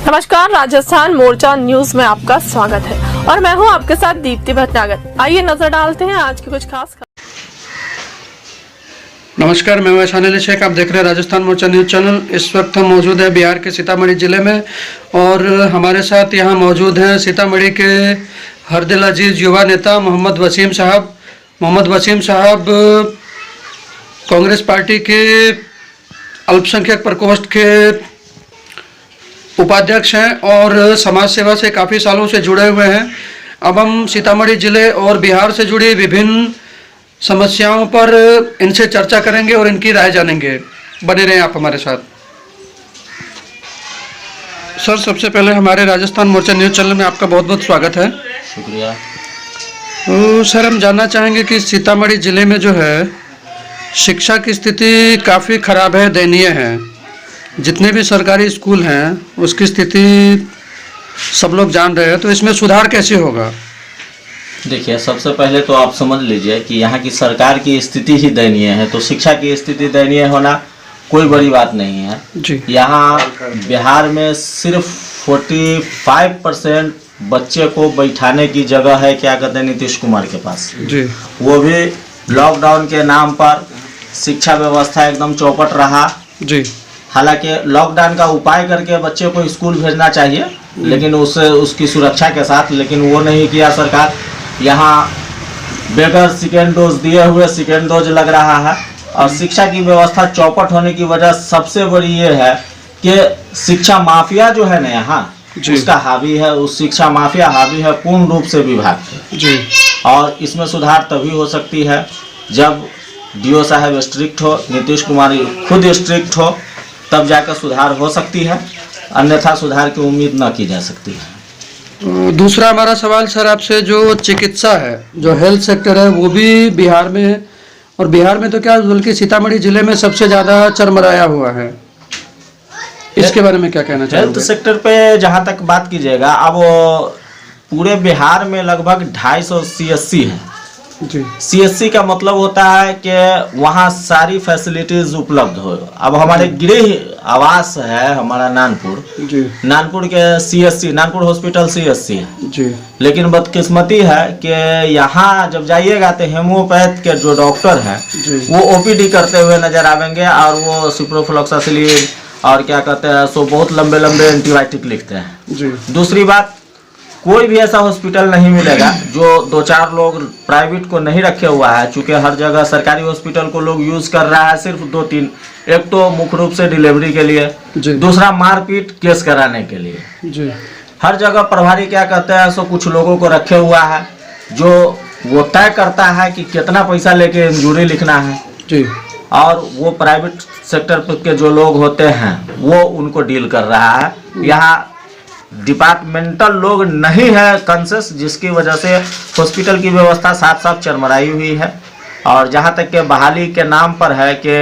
नमस्कार, राजस्थान मोर्चा न्यूज में आपका स्वागत है और मैं हूं आपके साथ दीप्ति भटनागर। आइए नजर डालते हैं आज की कुछ खास नमस्कार, मैं वैशान अली शेख। आप देख रहे हैं राजस्थान मोर्चा न्यूज चैनल। इस वक्त हम मौजूद हैं बिहार के सीतामढ़ी ज़िले में और हमारे साथ यहाँ मौजूद हैं सीतामढ़ी के हरदिल अजीज युवा नेता मोहम्मद वसीम साहब। मोहम्मद वसीम साहब कांग्रेस पार्टी के अल्पसंख्यक प्रकोष्ठ के उपाध्यक्ष हैं और समाज सेवा से काफ़ी सालों से जुड़े हुए हैं। अब हम सीतामढ़ी ज़िले और बिहार से जुड़ी विभिन्न समस्याओं पर इनसे चर्चा करेंगे और इनकी राय जानेंगे। बने रहें आप हमारे साथ। सर, सबसे पहले हमारे राजस्थान मोर्चा न्यूज़ चैनल में आपका बहुत बहुत स्वागत है। शुक्रिया। तो सर, हम जानना चाहेंगे कि सीतामढ़ी ज़िले में जो है शिक्षा की स्थिति काफ़ी ख़राब है, दयनीय है। जितने भी सरकारी स्कूल हैं उसकी स्थिति सब लोग जान रहे हैं, तो इसमें सुधार कैसे होगा? देखिए, सबसे पहले तो आप समझ लीजिए कि यहाँ की सरकार की स्थिति ही दयनीय है, तो शिक्षा की स्थिति दयनीय होना कोई बड़ी बात नहीं है जी। यहाँ बिहार में सिर्फ 45% बच्चे को बैठाने की जगह है, क्या कहते हैं, नीतीश कुमार के पास जी। वो भी लॉकडाउन के नाम पर शिक्षा व्यवस्था एकदम चौपट रहा जी। हालांकि लॉकडाउन का उपाय करके बच्चे को स्कूल भेजना चाहिए, लेकिन उसकी सुरक्षा के साथ, लेकिन वो नहीं किया सरकार। यहाँ बगैर सेकेंड डोज दिए हुए सेकेंड डोज लग रहा है और शिक्षा की व्यवस्था चौपट होने की वजह सबसे बड़ी ये है कि शिक्षा माफिया जो है ना यहाँ उसका हावी है, उस शिक्षा माफिया हावी है पूर्ण रूप से विभाग जी। और इसमें सुधार तभी हो सकती है जब डीओ साहब स्ट्रिक्ट हो, नीतीश कुमार खुद स्ट्रिक्ट हो, तब जाकर सुधार हो सकती है, अन्यथा सुधार की उम्मीद न की जा सकती है। दूसरा हमारा सवाल सर आपसे, जो चिकित्सा है, जो हेल्थ सेक्टर है, वो भी बिहार में है और बिहार में तो क्या बल्कि सीतामढ़ी जिले में सबसे ज़्यादा चरमराया हुआ है। इसके बारे में क्या कहना चाहिए? हेल्थ सेक्टर पे जहाँ तक बात कीजिएगा, अब पूरे बिहार में लगभग 250 CSC है जी। CSC का मतलब होता है कि वहाँ सारी फैसिलिटीज उपलब्ध हो। अब हमारे गृह आवास है हमारा नानपुर जी। नानपुर के CSC, नानपुर हॉस्पिटल CSC है जी। लेकिन बदकिस्मती है कि यहाँ जब जाइएगा तो हेमोपैथ के जो डॉक्टर हैं वो OPD करते हुए नजर आवेंगे और वो सिप्रोफ्लॉक्सासिलिन और क्या कहते हैं सो बहुत लंबे लंबे एंटीबायोटिक लिखते हैं जी। दूसरी बात, कोई भी ऐसा हॉस्पिटल नहीं मिलेगा जो 2-4 लोग प्राइवेट को नहीं रखे हुआ है, चूंकि हर जगह सरकारी हॉस्पिटल को लोग यूज कर रहा है सिर्फ 2-3। एक तो मुख्य रूप से डिलीवरी के लिए, दूसरा मारपीट केस कराने के लिए जी। हर जगह प्रभारी क्या कहते हैं सो कुछ लोगों को रखे हुआ है जो वो तय करता है कि कितना पैसा लेके इंजूरी लिखना है जी। और वो प्राइवेट सेक्टर के जो लोग होते हैं वो उनको डील कर रहा है। यहाँ डिपार्टमेंटल लोग नहीं है कंसेस, जिसकी वजह से हॉस्पिटल की व्यवस्था साफ साफ चरमराई हुई है। और जहाँ तक के बहाली के नाम पर है कि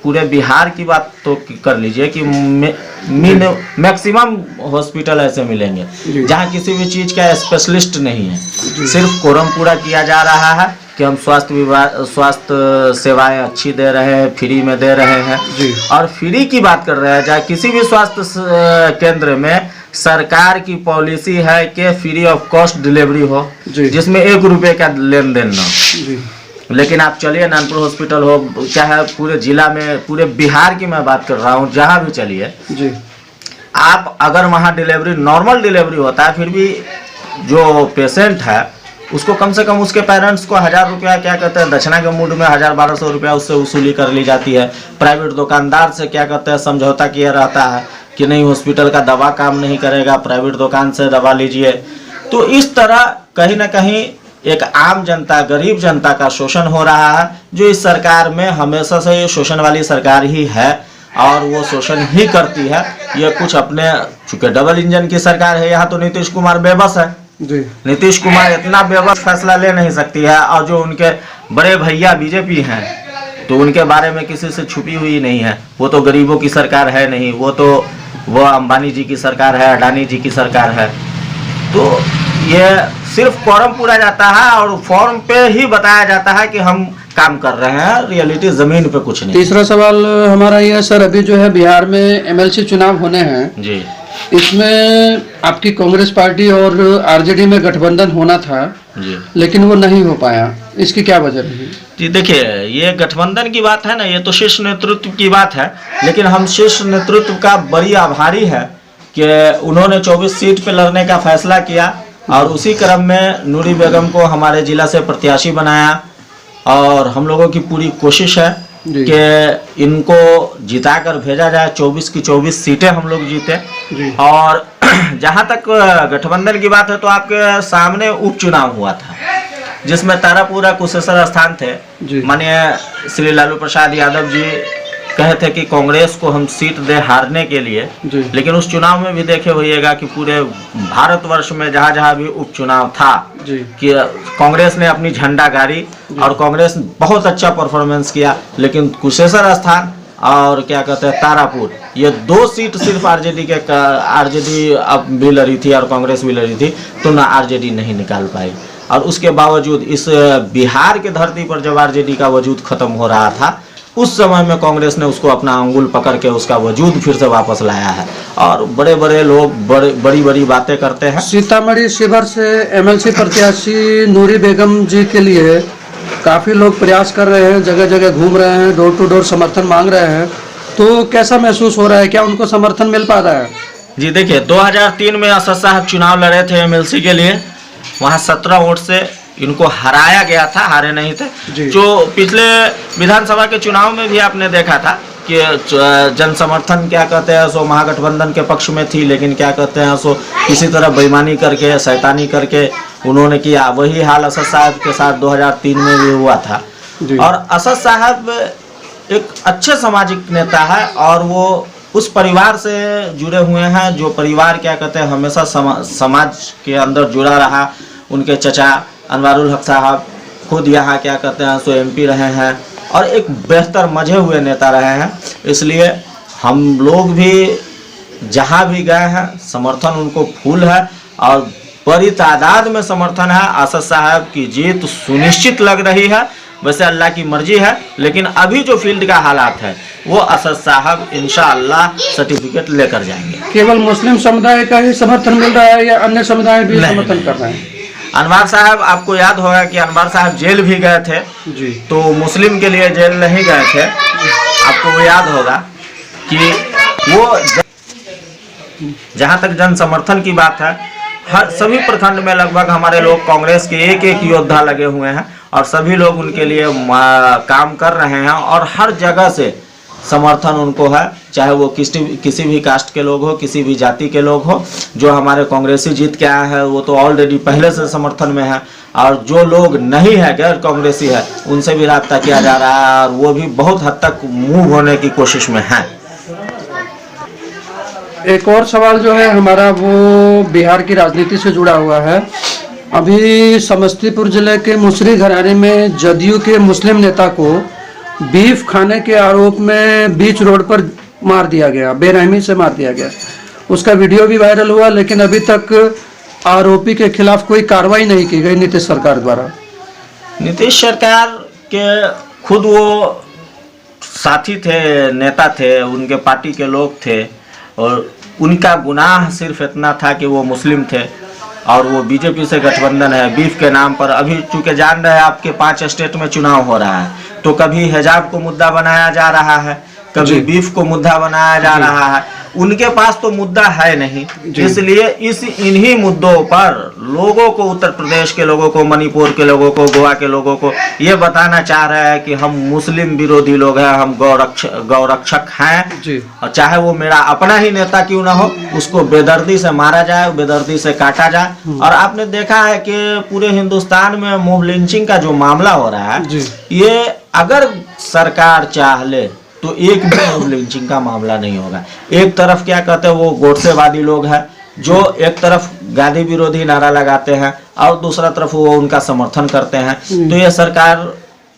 पूरे बिहार की बात तो कर लीजिए कि मैक्सिमम हॉस्पिटल ऐसे मिलेंगे जहाँ किसी भी चीज़ का स्पेशलिस्ट नहीं है, सिर्फ कोरम पूरा किया जा रहा है कि हम स्वास्थ्य सेवाएं अच्छी दे रहे हैं, फ्री में दे रहे हैं। और फ्री की बात कर रहे हैं, चाहे किसी भी स्वास्थ्य केंद्र में सरकार की पॉलिसी है कि फ्री ऑफ कॉस्ट डिलीवरी हो, जिसमें 1 रुपये का लेन देन न हो। लेकिन आप चलिए नानपुर हॉस्पिटल हो, चाहे पूरे जिला में, पूरे बिहार की मैं बात कर रहा हूँ, जहाँ भी चलिए आप, अगर वहाँ डिलीवरी नॉर्मल डिलीवरी होता है, फिर भी जो पेशेंट है उसको कम से कम उसके पेरेंट्स को 1000 रुपया क्या कहते हैं दक्षिणा के मूड में 1000-1200 रुपया उससे वसूली कर ली जाती है। प्राइवेट दुकानदार से क्या कहते हैं समझौता किया रहता है कि नहीं हॉस्पिटल का दवा काम नहीं करेगा, प्राइवेट दुकान से दवा लीजिए। तो इस तरह कहीं ना कहीं एक आम जनता, गरीब जनता का शोषण हो रहा है, जो इस सरकार में हमेशा से ये शोषण वाली सरकार ही है और वो शोषण ही करती है। ये कुछ अपने, चूंकि डबल इंजन की सरकार है, यहाँ तो नीतीश कुमार बेबस है जी। नीतीश कुमार इतना बेबस फैसला ले नहीं सकती है और जो उनके बड़े भैया बीजेपी हैं तो उनके बारे में किसी से छुपी हुई नहीं है। वो तो गरीबों की सरकार है नहीं, वो अंबानी जी की सरकार है, अडानी जी की सरकार है। तो ये सिर्फ फॉर्म पूरा जाता है और फॉर्म पे ही बताया जाता है कि हम काम कर रहे हैं, रियलिटी जमीन पे कुछ नहीं। तीसरा सवाल हमारा ये है सर, अभी जो है बिहार में MLC चुनाव होने हैं जी, इसमें आपकी कांग्रेस पार्टी और आरजेडी में गठबंधन होना था, जी लेकिन वो नहीं हो पाया, इसकी क्या वजह रही? जी देखिए, ये गठबंधन की बात है ना, ये तो शीर्ष नेतृत्व की बात है, लेकिन हम शीर्ष नेतृत्व का बड़ी आभारी है कि उन्होंने 24 सीट पे लड़ने का फैसला किया और उसी क्रम में नूरी बेगम को हमारे जिला से प्रत्याशी बनाया और हम लोगों की पूरी कोशिश है जी। कि इनको जिताकर भेजा जाए। 24 की 24 सीटें हम लोग जीते। जी। और जहां तक गठबंधन की बात है तो आपके सामने उपचुनाव हुआ था जिसमें तारापुरा कुशेश्वर स्थान थे। जी। माननीय श्री लालू प्रसाद यादव जी कहे थे कि कांग्रेस को हम सीट दे हारने के लिए, जी। लेकिन उस चुनाव में भी देखे होइएगा कि पूरे भारतवर्ष में जहाँ जहाँ भी उपचुनाव था जी। कि कांग्रेस ने अपनी झंडा गाड़ी और कांग्रेस ने बहुत अच्छा परफॉर्मेंस किया, लेकिन कुशेश्वर स्थान और क्या कहते हैं तारापुर, ये 2 सीट सिर्फ आरजेडी अब भी लड़ी थी और कांग्रेस भी लड़ी थी, तो ना आरजेडी नहीं निकाल पाई। और उसके बावजूद इस बिहार के धरती पर जब आरजेडी का वजूद खत्म हो रहा था, उस समय में कांग्रेस ने उसको अपना अंगुल पकड़ के उसका वजूद फिर से वापस लाया है। और बड़े बड़े लोग बड़ी बड़ी बातें करते हैं। सीतामढ़ी शिवर से एमएलसी प्रत्याशी नूरी बेगम जी के लिए काफ़ी लोग प्रयास कर रहे हैं, जगह जगह घूम रहे हैं, डोर टू डोर समर्थन मांग रहे हैं, तो कैसा महसूस हो रहा है? क्या उनको समर्थन मिल पा रहा है? जी देखिए, 2003 में असद साहब चुनाव लड़े थे एमएलसी के लिए, वहाँ 17 वोट से इनको हराया गया था, हारे नहीं थे। जी। जो पिछले विधानसभा के चुनाव में भी आपने देखा था कि जन समर्थन क्या कहते हैं सो महागठबंधन के पक्ष में थी, लेकिन क्या कहते हैं सो किसी तरह बेईमानी करके शैतानी करके उन्होंने किया। वही हाल असद साहब के साथ 2003 में भी हुआ था। जी। और असद साहब एक अच्छे सामाजिक नेता है और वो उस परिवार से जुड़े हुए हैं जो परिवार क्या कहते हैं हमेशा समाज के अंदर जुड़ा रहा। उनके चचा अनवारुल हक साहब खुद यहाँ क्या कहते हैं सो एमपी रहे हैं और एक बेहतर मजे हुए नेता रहे हैं, इसलिए हम लोग भी जहाँ भी गए हैं समर्थन उनको फुल है और बड़ी तादाद में समर्थन है। असद साहब की जीत सुनिश्चित लग रही है, वैसे अल्लाह की मर्जी है, लेकिन अभी जो फील्ड का हालात है वो असद साहब इंशाअल्लाह सर्टिफिकेट लेकर जाएंगे। केवल मुस्लिम समुदाय का ही समर्थन मिल रहा है या अन्य समुदाय भी समर्थन कर रहे हैं? अनवर साहब, आपको याद होगा कि अनवर साहब जेल भी गए थे जी। तो मुस्लिम के लिए जेल नहीं गए थे। आपको वो याद होगा कि वो जहाँ तक जन समर्थन की बात है, हर सभी प्रखंड में लगभग हमारे लोग कांग्रेस के एक एक योद्धा लगे हुए हैं और सभी लोग उनके लिए काम कर रहे हैं और हर जगह से समर्थन उनको है, चाहे वो किसी भी कास्ट के लोग हो, किसी भी जाति के लोग हो। जो हमारे कांग्रेसी जीत के आए हैं वो तो ऑलरेडी पहले से समर्थन में है और जो लोग नहीं है गैर कांग्रेसी है उनसे भी राब्ता किया जा रहा है और वो भी बहुत हद तक मूव होने की कोशिश में है। एक और सवाल जो है हमारा वो बिहार की राजनीति से जुड़ा हुआ है। अभी समस्तीपुर जिले के मुसरी घराने में जदयू के मुस्लिम नेता को बीफ खाने के आरोप में बीच रोड पर मार दिया गया, बेरहमी से मार दिया गया। उसका वीडियो भी वायरल हुआ, लेकिन अभी तक आरोपी के खिलाफ कोई कार्रवाई नहीं की गई नीतीश सरकार द्वारा। नीतीश सरकार के खुद वो साथी थे, नेता थे, उनके पार्टी के लोग थे और उनका गुनाह सिर्फ इतना था कि वो मुस्लिम थे और वो बीजेपी से गठबंधन है बीफ के नाम पर। अभी चूंकि जान रहे हैं आपके 5 स्टेट में चुनाव हो रहा है, तो कभी हिजाब को मुद्दा बनाया जा रहा है, कभी बीफ को मुद्दा बनाया जा रहा है। उनके पास तो मुद्दा है नहीं, इसलिए इन्हीं मुद्दों पर लोगों को, उत्तर प्रदेश के लोगों को, मणिपुर के लोगों को, गोवा के लोगों को ये बताना चाह रहे हैं कि हम मुस्लिम विरोधी लोग हैं, हम गौरक्षक हैं और चाहे वो मेरा अपना ही नेता क्यों ना हो, उसको बेदर्दी से मारा जाए, बेदर्दी से काटा जाए। और आपने देखा है कि पूरे हिंदुस्तान में मॉब लिंचिंग का जो मामला हो रहा है, ये अगर सरकार चाह ले तो एक भी मॉब लिंचिंग का मामला नहीं होगा। एक तरफ क्या कहते हैं वो गोडसेवादी लोग हैं जो एक तरफ गांधी विरोधी नारा लगाते हैं और दूसरा तरफ वो उनका समर्थन करते हैं। तो ये सरकार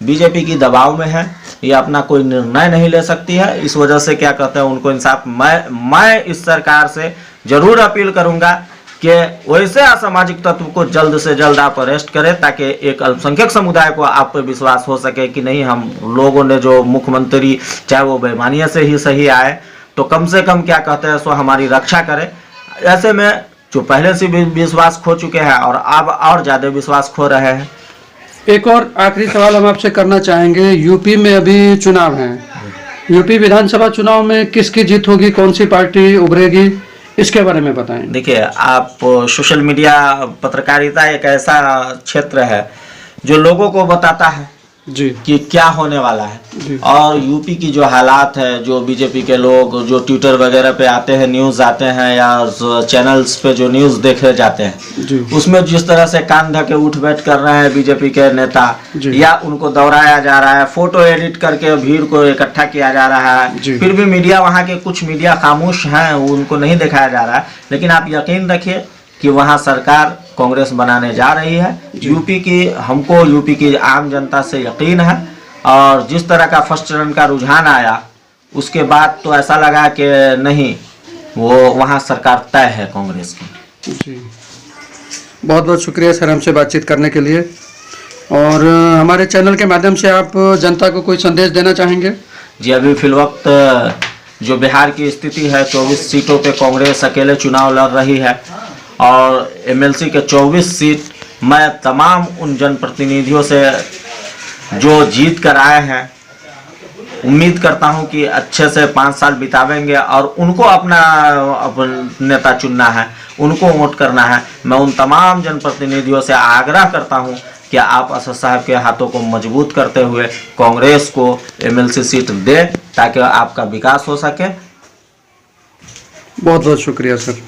बीजेपी की दबाव में है, ये अपना कोई निर्णय नहीं ले सकती है। इस वजह से क्या कहते हैं उनको इंसाफ, मैं इस सरकार से जरूर अपील करूंगा कि वैसे असामाजिक तत्व को जल्द से जल्द आप अरेस्ट करें ताकि एक अल्पसंख्यक समुदाय को आप पे विश्वास हो सके कि नहीं, हम लोगों ने जो मुख्यमंत्री चाहे वो बेईमानी से ही सही आए तो कम से कम क्या कहते हैं सो हमारी रक्षा करे। ऐसे में जो पहले से भी विश्वास खो चुके हैं और अब और ज़्यादा विश्वास खो रहे हैं। एक और आखिरी सवाल हम आपसे करना चाहेंगे, यूपी में अभी चुनाव हैं, यूपी विधानसभा चुनाव में किसकी जीत होगी, कौन सी पार्टी उभरेगी, इसके बारे में बताएं। देखिए, आप सोशल मीडिया, पत्रकारिता एक ऐसा क्षेत्र है जो लोगों को बताता है जी कि क्या होने वाला है। जी। और यूपी की जो हालात है, जो बीजेपी के लोग जो ट्विटर वगैरह पे आते हैं, न्यूज़ आते हैं या चैनल्स पे जो न्यूज़ देखे जाते हैं जी उसमें जिस तरह से कान धके उठ बैठ कर रहे हैं बीजेपी के नेता, जी। या उनको दोहराया जा रहा है, फोटो एडिट करके भीड़ को इकट्ठा किया जा रहा है, जी। फिर भी मीडिया, वहाँ के कुछ मीडिया खामोश हैं, उनको नहीं दिखाया जा रहा है। लेकिन आप यकीन रखिए कि वहाँ सरकार कांग्रेस बनाने जा रही है। हमको यूपी की आम जनता से यकीन है, और जिस तरह का फर्स्ट रन का रुझान आया उसके बाद तो ऐसा लगा कि नहीं, वो वहाँ सरकार तय है कांग्रेस की। जी, बहुत बहुत शुक्रिया सर हमसे बातचीत करने के लिए। और हमारे चैनल के माध्यम से आप जनता को कोई संदेश देना चाहेंगे? जी, अभी फिलवक्त जो बिहार की स्थिति है, 24 सीटों पे कांग्रेस अकेले चुनाव लड़ रही है, और एमएलसी के 24 सीट मैं तमाम उन जनप्रतिनिधियों से जो जीत कर आए हैं, उम्मीद करता हूं कि अच्छे से 5 साल बितावेंगे और उनको अपना नेता चुनना है, उनको वोट करना है। मैं उन तमाम जनप्रतिनिधियों से आग्रह करता हूं कि आप असद साहब के हाथों को मजबूत करते हुए कांग्रेस को एमएलसी सीट दे, ताकि आपका विकास हो सके। बहुत बहुत शुक्रिया सर।